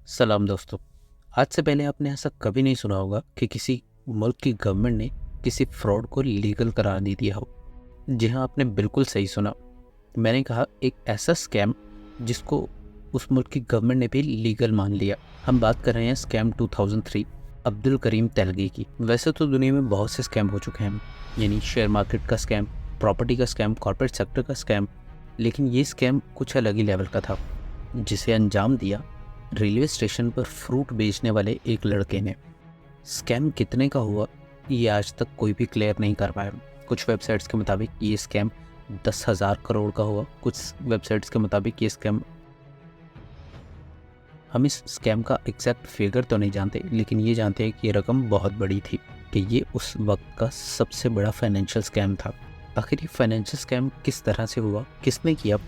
सलाम दोस्तों। आज से पहले आपने ऐसा कभी नहीं सुना होगा कि किसी मुल्क की गवर्नमेंट ने किसी फ्रॉड को लीगल करार दे दिया हो। जी हाँ, आपने बिल्कुल सही सुना। मैंने कहा एक ऐसा स्कैम जिसको उस मुल्क की गवर्नमेंट ने भी लीगल मान लिया। हम बात कर रहे हैं स्कैम 2003 अब्दुल करीम तेलगी की। वैसे तो दुनिया में बहुत से स्कैम हो चुके हैं, यानी शेयर मार्केट का स्कैम, प्रॉपर्टी का स्कैम, कॉर्पोरेट सेक्टर का स्कैम, लेकिन ये स्कैम कुछ अलग ही लेवल का था, जिसे अंजाम दिया रेलवे स्टेशन पर फ्रूट बेचने वाले एक लड़के ने। स्कैम कितने का हुआ ये आज तक कोई भी क्लियर नहीं कर पाया। कुछ वेबसाइट्स के मुताबिक ये स्कैम 10,000 करोड़ का हुआ, कुछ वेबसाइट्स के मुताबिक ये स्कैम, हम इस स्कैम का एग्जैक्ट फिगर तो नहीं जानते, लेकिन ये जानते हैं कि ये रकम बहुत बड़ी थी, कि ये उस वक्त का सबसे बड़ा फाइनेंशियल स्कैम था। आखिर ये फाइनेंशियल स्कैम किस तरह से हुआ, किसने किया,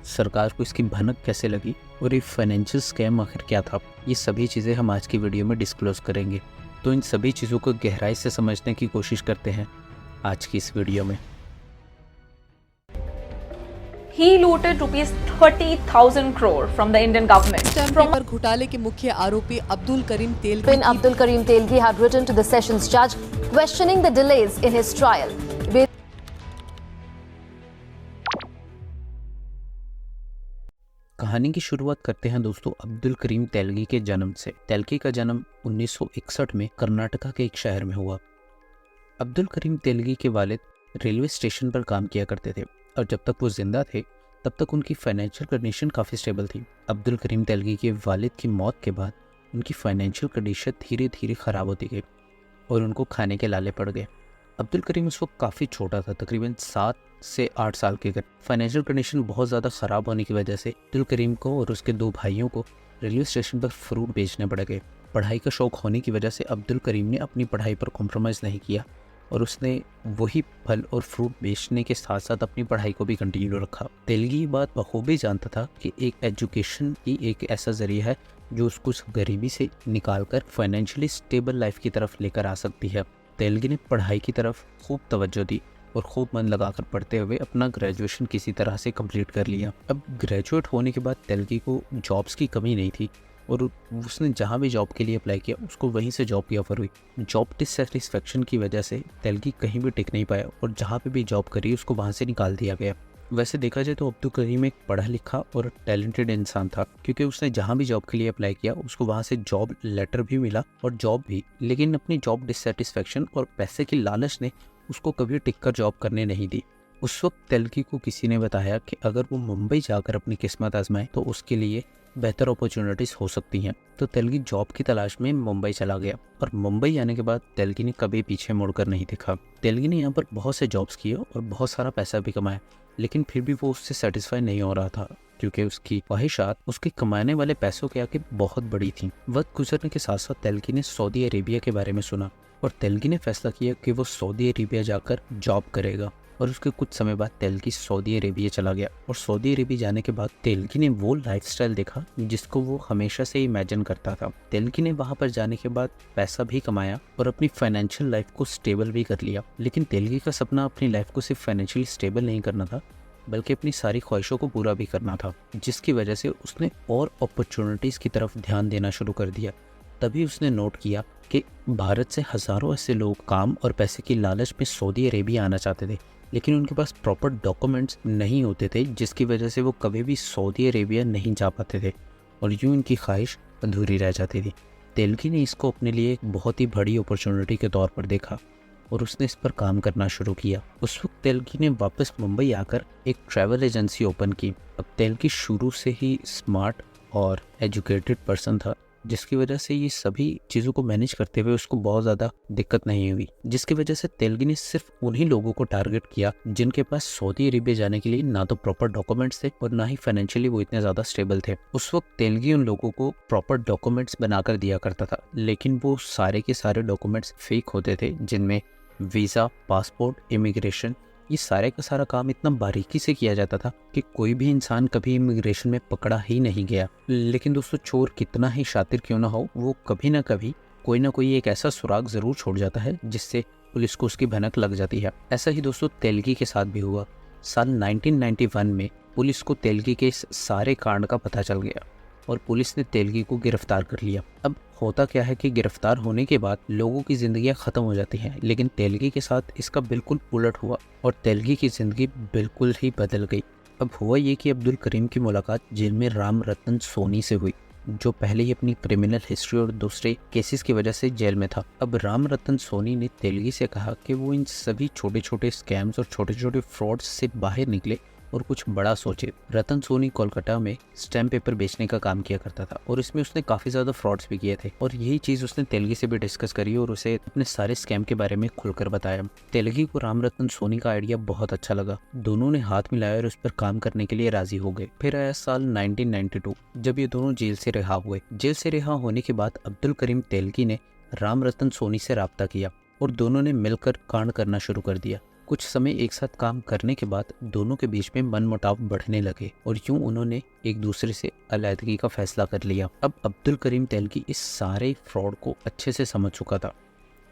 सरकार को इसकी भनक कैसे लगी और ये फाइनेंशियल स्कैम आखिर क्या था, ये सभी चीज़ें हम आज की वीडियो में डिस्क्लोज करेंगे। तो इन सभी चीज़ों को गहराई से समझने की कोशिश करते हैं आज की इस वीडियो में। He looted rupees 30,000 crore from the Indian government. Stamp paper घोटाले के मुख्य आरोपी Abdul Karim Telgi When Abdul Karim Telgi had written to the sessions judge questioning the delays in his trial. कहानी की शुरुआत करते हैं दोस्तों अब्दुल करीम तेलगी के जन्म से। तेलगी का जन्म 1961 में कर्नाटका के एक शहर में हुआ। अब्दुल करीम तेलगी के वालिद रेलवे स्टेशन पर काम किया करते थे और जब तक वो जिंदा थे तब तक उनकी फाइनेंशियल कंडीशन काफ़ी स्टेबल थी। अब्दुल करीम तेलगी के वालिद की मौत के बाद उनकी फाइनेंशियल कंडीशन धीरे धीरे ख़राब होती गई और उनको खाने के लाले पड़ गए। अब्दुल करीम उस वक्त काफ़ी छोटा था, तकरीबन 7 से 8 साल के। फाइनेंशियल कंडीशन बहुत ज़्यादा ख़राब होने की वजह से अब्दुल करीम को और उसके 2 भाइयों को रेलवे स्टेशन पर फ्रूट बेचने पड़ गए। पढ़ाई का शौक़ होने की वजह से अब्दुल करीम ने अपनी पढ़ाई पर कॉम्प्रोमाइज़ नहीं किया और उसने वही फल और फ्रूट बेचने के साथ साथ अपनी पढ़ाई को भी कंटिन्यू रखा। तेलगी बात बखूबी जानता था कि एक एजुकेशन ही एक ऐसा ज़रिया है जो उसको उस गरीबी से निकाल कर फाइनेंशियली स्टेबल लाइफ की तरफ लेकर आ सकती है। तेलगी ने पढ़ाई की तरफ खूब तवज्जो दी और खूब मन लगाकर पढ़ते हुए अपना ग्रेजुएशन किसी तरह से कंप्लीट कर लिया। अब ग्रेजुएट होने के बाद तेलगी को जॉब्स की कमी नहीं थी और उसने जहाँ भी जॉब के लिए अप्लाई किया उसको वहीं से जॉब की ऑफ़र हुई। जॉब डिससेटिस्फेक्शन की वजह से तेलगी कहीं भी टिक नहीं पाया और जहाँ पे भी जॉब करी उसको वहाँ से निकाल दिया गया। वैसे देखा जाए तो अब्दुल करीम एक पढ़ा लिखा और टैलेंटेड इंसान था, क्योंकि उसने जहाँ भी जॉब के लिए अप्लाई किया उसको वहाँ से जॉब लेटर भी मिला और जॉब भी, लेकिन अपनी जॉब डिससेटिस्फेक्शन और पैसे की लालच ने उसको कभी टिक कर जॉब करने नहीं दी। उस वक्त तेलगी को किसी ने बताया कि अगर वो मुंबई जाकर अपनी किस्मत आजमाए तो उसके लिए बेहतर अपॉर्चुनिटीज़ हो सकती हैं। तो तेलगी जॉब की तलाश में मुंबई चला गया और मुंबई आने के बाद तेलगी ने कभी पीछे मुड़कर नहीं देखा। तेलगी ने यहाँ पर बहुत से जॉब्स किए और बहुत सारा पैसा भी कमाया, लेकिन फिर भी वो उससे सेटिस्फाई नहीं हो रहा था, क्योंकि उसकी ख्वाहिशात उसके कमाने वाले पैसों के आगे बहुत बड़ी थी। वक्त गुजरने के साथ साथ तेलगी ने सऊदी अरेबिया के बारे में सुना और तेलगी ने फैसला किया कि वो सऊदी अरेबिया जाकर जॉब करेगा। और उसके कुछ समय बाद तेलगी सऊदी अरेबिया चला गया और सऊदी अरेबिया जाने के बाद तेलगी ने वो लाइफस्टाइल देखा जिसको वो हमेशा से इमेजिन करता था। तेलगी ने वहाँ पर जाने के बाद पैसा भी कमाया और अपनी फाइनेंशियल लाइफ को स्टेबल भी कर लिया। लेकिन तेलगी का सपना अपनी लाइफ को सिर्फ फाइनेंशियली स्टेबल नहीं करना था, बल्कि अपनी सारी ख्वाहिशों को पूरा भी करना था, जिसकी वजह से उसने और अपॉर्चुनिटीज़ की तरफ ध्यान देना शुरू कर दिया। तभी उसने नोट किया कि भारत से हज़ारों ऐसे लोग काम और पैसे की लालच में सऊदी अरेबिया आना चाहते थे, लेकिन उनके पास प्रॉपर डॉक्यूमेंट्स नहीं होते थे, जिसकी वजह से वो कभी भी सऊदी अरेबिया नहीं जा पाते थे और यूँ उनकी ख्वाहिश अधूरी रह जाती थी। तेलगी ने इसको अपने लिए एक बहुत ही बड़ी अपॉर्चुनिटी के तौर पर देखा और उसने इस पर काम करना शुरू किया। उस वक्त तेलगी ने वापस मुंबई आकर एक ट्रैवल एजेंसी ओपन की। अब तेलगी शुरू से ही स्मार्ट और एजुकेटेड पर्सन था, जिसकी वजह से ये सभी चीज़ों को मैनेज करते हुए उसको बहुत ज़्यादा दिक्कत नहीं हुई, जिसकी वजह से तेलगी ने सिर्फ उन्हीं लोगों को टारगेट किया जिनके पास सऊदी अरेबिया जाने के लिए ना तो प्रॉपर डॉक्यूमेंट्स थे और ना ही फाइनेंशियली वो इतने ज़्यादा स्टेबल थे। उस वक्त तेलगी उन लोगों को प्रॉपर डॉक्यूमेंट्स बनाकर दिया करता था, लेकिन वो सारे के सारे डॉक्यूमेंट्स फेक होते थे, जिनमें वीज़ा, पासपोर्ट, इमिग्रेशन, ये सारे का सारा काम इतना बारीकी से किया जाता था कि कोई भी इंसान कभी इमिग्रेशन में पकड़ा ही नहीं गया। लेकिन दोस्तों, चोर कितना ही शातिर क्यों ना हो, वो कभी ना कभी कोई ना कोई एक ऐसा सुराग ज़रूर छोड़ जाता है जिससे पुलिस को उसकी भनक लग जाती है। ऐसा ही दोस्तों तेलगी के साथ भी हुआ। साल 1991 में पुलिस को तेलगी के इस सारे कांड का पता चल गया और पुलिस ने तेलगी को गिरफ्तार कर लिया। अब होता क्या है कि गिरफ्तार होने के बाद लोगों की ज़िंदगियां ख़त्म हो जाती हैं, लेकिन तेलगी के साथ इसका बिल्कुल उलट हुआ और तेलगी की ज़िंदगी बिल्कुल ही बदल गई। अब हुआ ये कि अब्दुल करीम की मुलाकात जेल में राम रतन सोनी से हुई, जो पहले ही अपनी क्रिमिनल हिस्ट्री और दूसरे केसेस की वजह से जेल में था। अब राम रतन सोनी ने तेलगी से कहा कि वो इन सभी छोटे छोटे स्कैम्स और छोटे छोटे फ्रॉड्स से बाहर निकले और कुछ बड़ा सोचे। रतन सोनी कोलकाता में स्टैम्प पेपर बेचने का काम किया करता था और इसमें उसने काफ़ी ज़्यादा फ्रॉड्स भी किए थे और यही चीज़ उसने तेलगी से भी डिस्कस करी और उसे अपने सारे स्कैम के बारे में खुलकर बताया। तेलगी को राम रतन सोनी का आइडिया बहुत अच्छा लगा। दोनों ने हाथ मिलाया और उस पर काम करने के लिए राजी हो गए। फिर आया साल 1992, जब ये दोनों जेल से रिहा हुए। जेल से रिहा होने के बाद अब्दुल करीम तेलगी ने राम रतन सोनी से राब्ता किया और दोनों ने मिलकर कांड करना शुरू कर दिया। कुछ समय एक साथ काम करने के बाद दोनों के बीच में मनमुटाव बढ़ने लगे और यूं उन्होंने एक दूसरे से अलहदगी का फैसला कर लिया। अब अब्दुल करीम तेलगी इस सारे फ्रॉड को अच्छे से समझ चुका था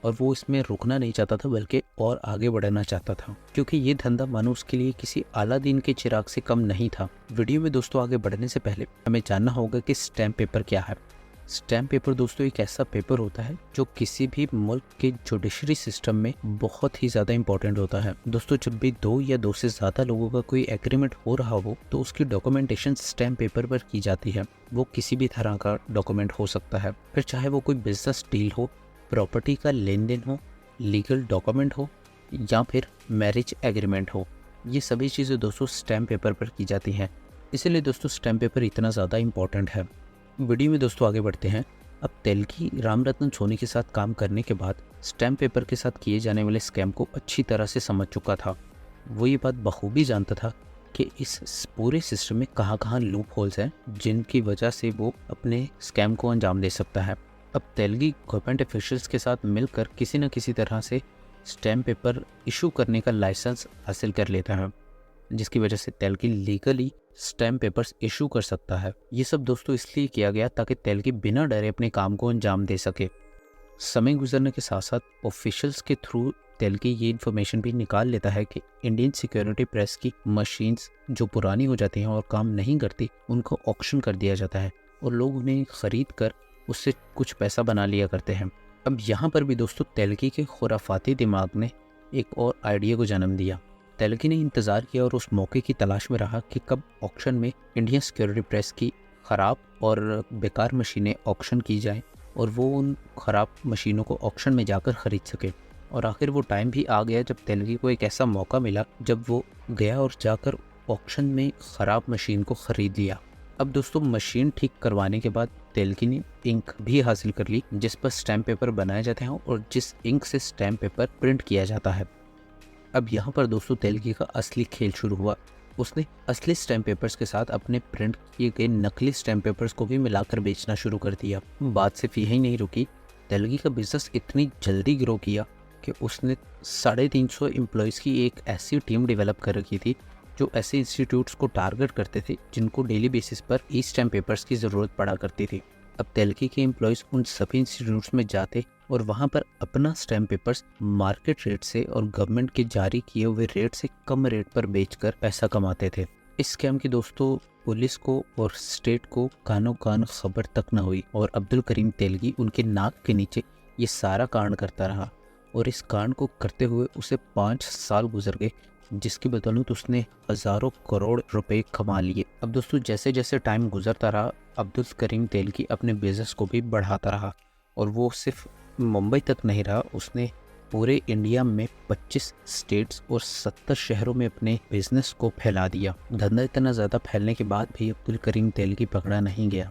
और वो इसमें रुकना नहीं चाहता था, बल्कि और आगे बढ़ना चाहता था, क्योंकि ये धंधा मानो उसके लिए किसी अलादीन के चिराग से कम नहीं था। वीडियो में दोस्तों आगे बढ़ने से पहले हमें जानना होगा कि स्टैम्प पेपर क्या है। स्टैम्प पेपर दोस्तों एक ऐसा पेपर होता है जो किसी भी मुल्क के जुडिशरी सिस्टम में बहुत ही ज़्यादा इंपॉर्टेंट होता है। दोस्तों जब भी 2 या 2 से ज़्यादा लोगों का कोई एग्रीमेंट हो रहा हो तो उसकी डॉक्यूमेंटेशन स्टैम्प पेपर पर की जाती है। वो किसी भी तरह का डॉक्यूमेंट हो सकता है, फिर चाहे वो कोई बिजनेस डील हो, प्रॉपर्टी का लेन देन हो, लीगल डॉक्यूमेंट हो या फिर मैरिज एग्रीमेंट हो। ये सभी चीज़ें दोस्तों स्टैम्प पेपर पर की जाती हैं, इसीलिए दोस्तों स्टैम्प पेपर इतना ज़्यादा इंपॉर्टेंट है। वीडियो में दोस्तों आगे बढ़ते हैं। अब तेलगी राम रतन सोनी के साथ काम करने के बाद स्टैम्प पेपर के साथ किए जाने वाले स्कैम को अच्छी तरह से समझ चुका था। वो ये बात बखूबी जानता था कि इस पूरे सिस्टम में कहाँ कहाँ लूप होल्स हैं जिनकी वजह से वो अपने स्कैम को अंजाम दे सकता है। अब तेलगी गवर्नमेंट ऑफिशियल्स के साथ मिलकर किसी न किसी तरह से स्टैम्प पेपर इशू करने का लाइसेंस हासिल कर लेता है, जिसकी वजह से Telgi legally stamp papers issue कर सकता है। ये सब दोस्तों इसलिए किया गया ताकि तेलगी बिना डरे अपने काम को अंजाम दे सके। समय गुजरने के साथ साथ ऑफिशियल्स के थ्रू तेलगी ये इन्फॉर्मेशन भी निकाल लेता है कि इंडियन सिक्योरिटी प्रेस की मशीन्स जो पुरानी हो जाती हैं और काम नहीं करती, उनको ऑक्शन कर दिया जाता है और लोग उन्हें ख़रीद कर उससे कुछ पैसा बना लिया करते हैं। अब यहाँ पर भी दोस्तों तेलगी के खुराफाती दिमाग ने एक और आइडिया को जन्म दिया। तेलगी ने इंतज़ार किया और उस मौके की तलाश में रहा कि कब ऑक्शन में इंडियन सिक्योरिटी प्रेस की ख़राब और बेकार मशीनें ऑक्शन की जाएं और वो उन ख़राब मशीनों को ऑक्शन में जाकर ख़रीद सके। और आखिर वो टाइम भी आ गया जब तेलगी को एक ऐसा मौका मिला जब वो गया और जाकर ऑक्शन में ख़राब मशीन को ख़रीद लिया। अब दोस्तों मशीन ठीक करवाने के बाद तेलगी ने इंक भी हासिल कर ली जिस पर स्टैम्प पेपर बनाए जाते हैं और जिस इंक से स्टैम्प पेपर प्रिंट किया जाता है। अब यहाँ पर दोस्तों तेलगी का असली खेल शुरू हुआ। उसने असली स्टैम्प पेपर्स के साथ अपने प्रिंट किए गए नकली स्टैम्प पेपर्स को भी मिलाकर बेचना शुरू कर दिया। बात सिर्फ यही नहीं रुकी, तेलगी का बिजनेस इतनी जल्दी ग्रो किया कि उसने 350 एम्प्लॉयज़ की एक ऐसी टीम डेवलप कर रखी थी जो ऐसे इंस्टीट्यूट्स को टारगेट करते थे जिनको डेली बेसिस पर ई स्टैम्प पेपर्स की ज़रूरत पड़ा करती थी। अब तेलगी के एम्प्लॉयज़ उन सभी इंस्टीट्यूट्स में जाते और वहाँ पर अपना स्टैम्प पेपर्स मार्केट रेट से और गवर्नमेंट के जारी किए हुए रेट से कम रेट पर बेचकर पैसा कमाते थे। इस स्कैम की दोस्तों पुलिस को और स्टेट को कानो कान खबर तक न हुई और अब्दुल करीम तेलगी उनके नाक के नीचे ये सारा कांड करता रहा और इस कांड को करते हुए उसे 5 साल गुजर गए, जिसकी बदौलत उसने हज़ारों करोड़ रुपए कमा लिए। अब दोस्तों जैसे जैसे टाइम गुजरता रहा अब्दुल करीम तेलगी अपने बिजनेस को भी बढ़ाता रहा और वो सिर्फ मुंबई तक नहीं रहा, उसने पूरे इंडिया में 25 स्टेट्स और 70 शहरों में अपने बिजनेस को फैला दिया। धंधा इतना ज़्यादा फैलने के बाद भी अब्दुल करीम तेलगी पकड़ा नहीं गया,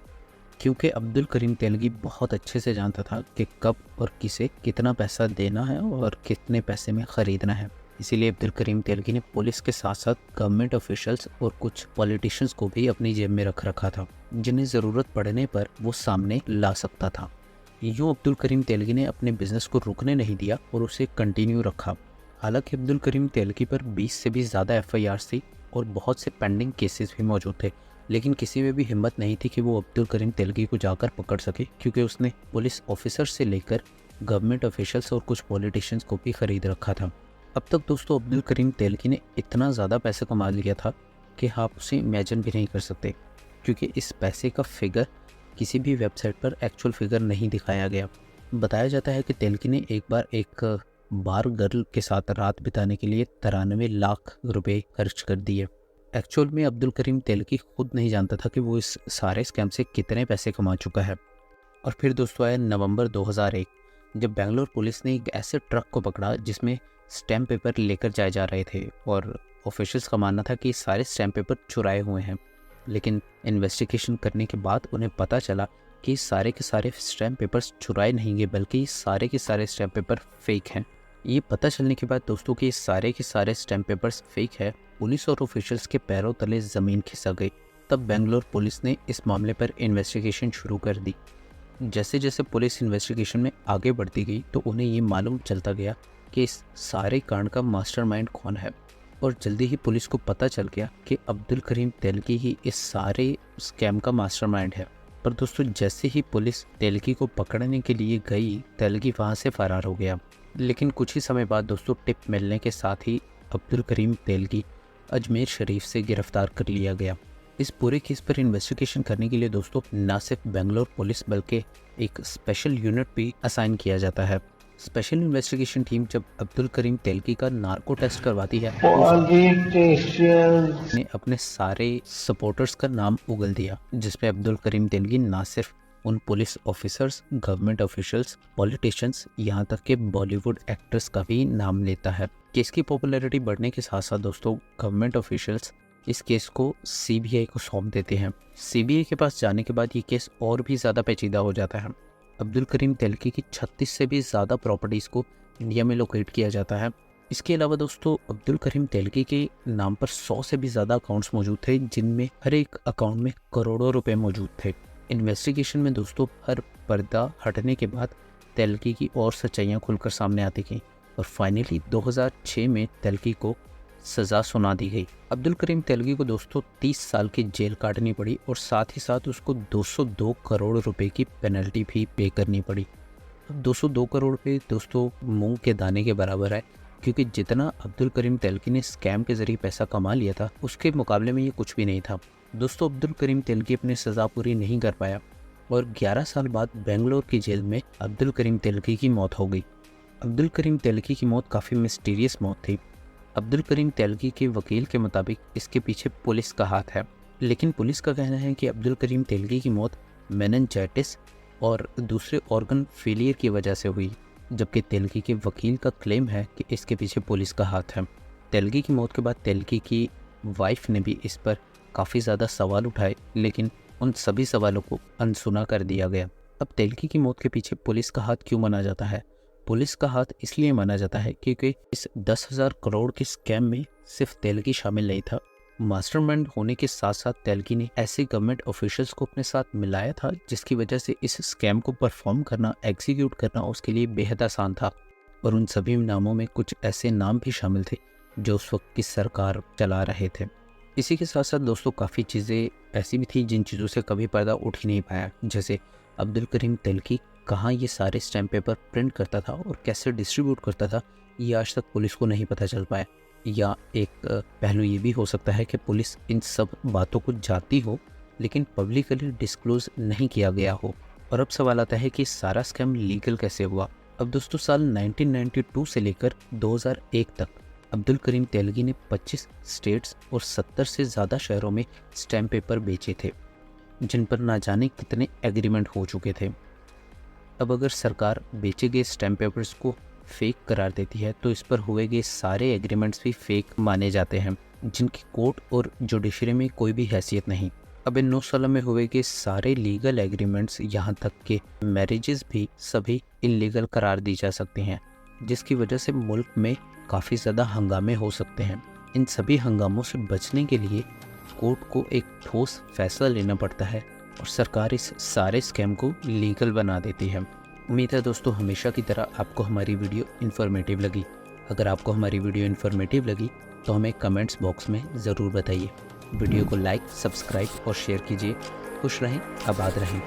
क्योंकि अब्दुल करीम तेलगी बहुत अच्छे से जानता था कि कब और किसे कितना पैसा देना है और कितने पैसे में ख़रीदना है। इसीलिए अब्दुल करीम तेलगी ने पुलिस के साथ साथ गवर्नमेंट ऑफिशियल्स और कुछ पॉलिटिशियंस को भी अपनी जेब में रख रखा था, जिन्हें ज़रूरत पड़ने पर वो सामने ला सकता था। यूँ अब्दुल करीम तेलगी ने अपने बिजनेस को रुकने नहीं दिया और उसे कंटिन्यू रखा। हालांकि अब्दुल करीम तेलगी पर 20 से भी ज़्यादा FIRs थी और बहुत से पेंडिंग केसेस भी मौजूद थे, लेकिन किसी में भी हिम्मत नहीं थी कि वो अब्दुल करीम तेलगी को जाकर पकड़ सके, क्योंकि उसने पुलिस ऑफिसर से लेकर गवर्नमेंट ऑफिशियल्स और कुछ पॉलिटिशियंस को भी खरीद रखा था। अब तक दोस्तों अब्दुल करीम तेलगी ने इतना ज़्यादा पैसा कमा लिया था कि आप उसे इमेजिन भी नहीं कर सकते, क्योंकि इस पैसे का फिगर किसी भी वेबसाइट पर एक्चुअल फिगर नहीं दिखाया गया। बताया जाता है कि तेलगी ने एक बार एक बार गर्ल के साथ रात बिताने के लिए 93 लाख रुपए खर्च कर दिए। एक्चुअल में अब्दुल करीम तेलगी खुद नहीं जानता था कि वो इस सारे स्कैम से कितने पैसे कमा चुका है। और फिर दोस्तों आया नवंबर 2001, जब बेंगलोर पुलिस ने एक ऐसे ट्रक को पकड़ा जिसमें स्टैम्प पेपर लेकर जाए जा रहे थे और ऑफिशियल्स का मानना था कि सारे स्टैम्प पेपर चुराए हुए हैं। लेकिन इन्वेस्टिगेशन करने के बाद उन्हें पता चला कि सारे के सारे स्टैम्प पेपर्स चुराए नहीं गए, बल्कि सारे के सारे स्टैम्प पेपर फेक हैं। ये पता चलने के बाद दोस्तों कि सारे के सारे स्टैम्प पेपर्स फेक है, पुलिस और ऑफिशियल्स के पैरों तले ज़मीन खिसक गई। तब बेंगलोर पुलिस ने इस मामले पर इन्वेस्टिगेशन शुरू कर दी। जैसे जैसे पुलिस इन्वेस्टिगेशन में आगे बढ़ती गई तो उन्हें ये मालूम चलता गया कि इस सारे कांड का मास्टरमाइंड कौन है, और जल्दी ही पुलिस को पता चल गया कि अब्दुल करीम तेलगी ही इस सारे स्कैम का मास्टरमाइंड है। पर दोस्तों जैसे ही पुलिस तेलगी को पकड़ने के लिए गई, तेलगी वहाँ से फरार हो गया। लेकिन कुछ ही समय बाद दोस्तों टिप मिलने के साथ ही अब्दुल करीम तेलगी अजमेर शरीफ से गिरफ्तार कर लिया गया। इस पूरे केस पर इन्वेस्टिगेशन करने के लिए दोस्तों न सिर्फ बेंगलोर पुलिस बल्कि एक स्पेशल यूनिट भी असाइन किया जाता है। स्पेशल इन्वेस्टिगेशन टीम जब अब्दुल करीम तेलगी का नार्को टेस्ट करवाती है तो ने अपने सारे सपोर्टर्स का नाम उगल दिया, जिसमें अब्दुल करीम तेलगी ना सिर्फ उन police officers, government officials, politicians, यहाँ तक के बॉलीवुड एक्टर्स का भी नाम लेता है। केस की पॉपुलैरिटी बढ़ने के साथ साथ दोस्तों गवर्नमेंट ऑफिशियल्स इस केस को सीबीआई को सौंप देते हैं। सीबीआई के पास जाने के बाद ये केस और भी ज़्यादा पेचीदा हो जाता है। अब्दुल करीम तेलगी की 36 से भी ज़्यादा प्रॉपर्टीज़ को इंडिया में लोकेट किया जाता है। इसके अलावा दोस्तों अब्दुल करीम तेलगी के नाम पर 100 से भी ज़्यादा अकाउंट्स मौजूद थे, जिनमें हर एक अकाउंट में करोड़ों रुपए मौजूद थे। इन्वेस्टिगेशन में दोस्तों हर पर्दा हटने के बाद तेलगी की और सच्चाइयाँ खुलकर सामने आती गईं और फाइनली 2006 में तेलगी को सज़ा सुना दी गई। अब्दुल करीम तेलगी को दोस्तों 30 साल की जेल काटनी पड़ी और साथ ही साथ उसको 202 करोड़ रुपए की पेनल्टी भी पे करनी पड़ी। 202 करोड़ रुपए दोस्तों मूंग के दाने के बराबर है, क्योंकि जितना अब्दुल करीम तेलगी ने स्कैम के जरिए पैसा कमा लिया था उसके मुकाबले में ये कुछ भी नहीं था। दोस्तों अब्दुल करीम तेलगी अपनी सज़ा पूरी नहीं कर पाया और 11 साल बाद बेंगलोर की जेल में अब्दुल करीम तेलगी की मौत हो गई। अब्दुल करीम तेलगी की मौत काफ़ी मिस्टीरियस मौत थी। अब्दुल करीम तेलगी के वकील के मुताबिक इसके पीछे पुलिस का हाथ है, लेकिन पुलिस का कहना है कि अब्दुल करीम तेलगी की मौत मेनिंजाइटिस और दूसरे ऑर्गन फेलियर की वजह से हुई, जबकि तेलगी के वकील का क्लेम है कि इसके पीछे पुलिस का हाथ है। तेलगी की मौत के बाद तेलगी की वाइफ ने भी इस पर काफ़ी ज़्यादा सवाल उठाए, लेकिन उन सभी सवालों को अनसुना कर दिया गया। अब तेलगी की मौत के पीछे पुलिस का हाथ क्यों माना जाता है? पुलिस का हाथ इसलिए माना जाता है क्योंकि इस 10,000 करोड़ के स्कैम में सिर्फ तेलगी शामिल नहीं था। मास्टरमाइंड होने के साथ साथ तेलगी ने ऐसे गवर्नमेंट ऑफिशियल्स को अपने साथ मिलाया था जिसकी वजह से इस स्कैम को परफॉर्म करना, एग्जीक्यूट करना उसके लिए बेहद आसान था। और उन सभी नामों में कुछ ऐसे नाम भी शामिल थे जो उस वक्त की सरकार चला रहे थे। इसी के साथ साथ दोस्तों काफ़ी चीज़ें ऐसी भी थी जिन चीज़ों से कभी पर्दा उठ ही नहीं पाया, जैसे अब्दुल करीम तेलगी कहाँ ये सारे स्टैम्प पेपर प्रिंट करता था और कैसे डिस्ट्रीब्यूट करता था, ये आज तक पुलिस को नहीं पता चल पाया। या एक पहलू ये भी हो सकता है कि पुलिस इन सब बातों को जानती हो लेकिन पब्लिकली डिस्क्लोज नहीं किया गया हो। और अब सवाल आता है कि सारा स्कैम लीगल कैसे हुआ। अब दोस्तों साल 1992 से लेकर 2001 तक अब्दुल करीम तेलगी ने 25 स्टेट्स और 70 से ज़्यादा शहरों में स्टैम्प पेपर बेचे थे, जिन पर ना जाने कितने एग्रीमेंट हो चुके थे। अब अगर सरकार बेचे गए स्टैम्प पेपर्स को फेक करार देती है तो इस पर हुए गए सारे एग्रीमेंट्स भी फेक माने जाते हैं, जिनकी कोर्ट और जुडिशरी में कोई भी हैसियत नहीं। अब इन 9 सालों में हुए गए सारे लीगल एग्रीमेंट्स, यहाँ तक के मैरिजेस भी सभी इल्लीगल करार दी जा सकती हैं, जिसकी वजह से मुल्क में काफ़ी ज़्यादा हंगामे हो सकते हैं। इन सभी हंगामों से बचने के लिए कोर्ट को एक ठोस फैसला लेना पड़ता है और सरकार इस सारे स्कैम को लीगल बना देती है। उम्मीद है दोस्तों हमेशा की तरह आपको हमारी वीडियो इन्फॉर्मेटिव लगी। अगर आपको हमारी वीडियो इन्फॉर्मेटिव लगी तो हमें कमेंट्स बॉक्स में ज़रूर बताइए। वीडियो को लाइक, सब्सक्राइब और शेयर कीजिए। खुश रहें, आबाद रहें।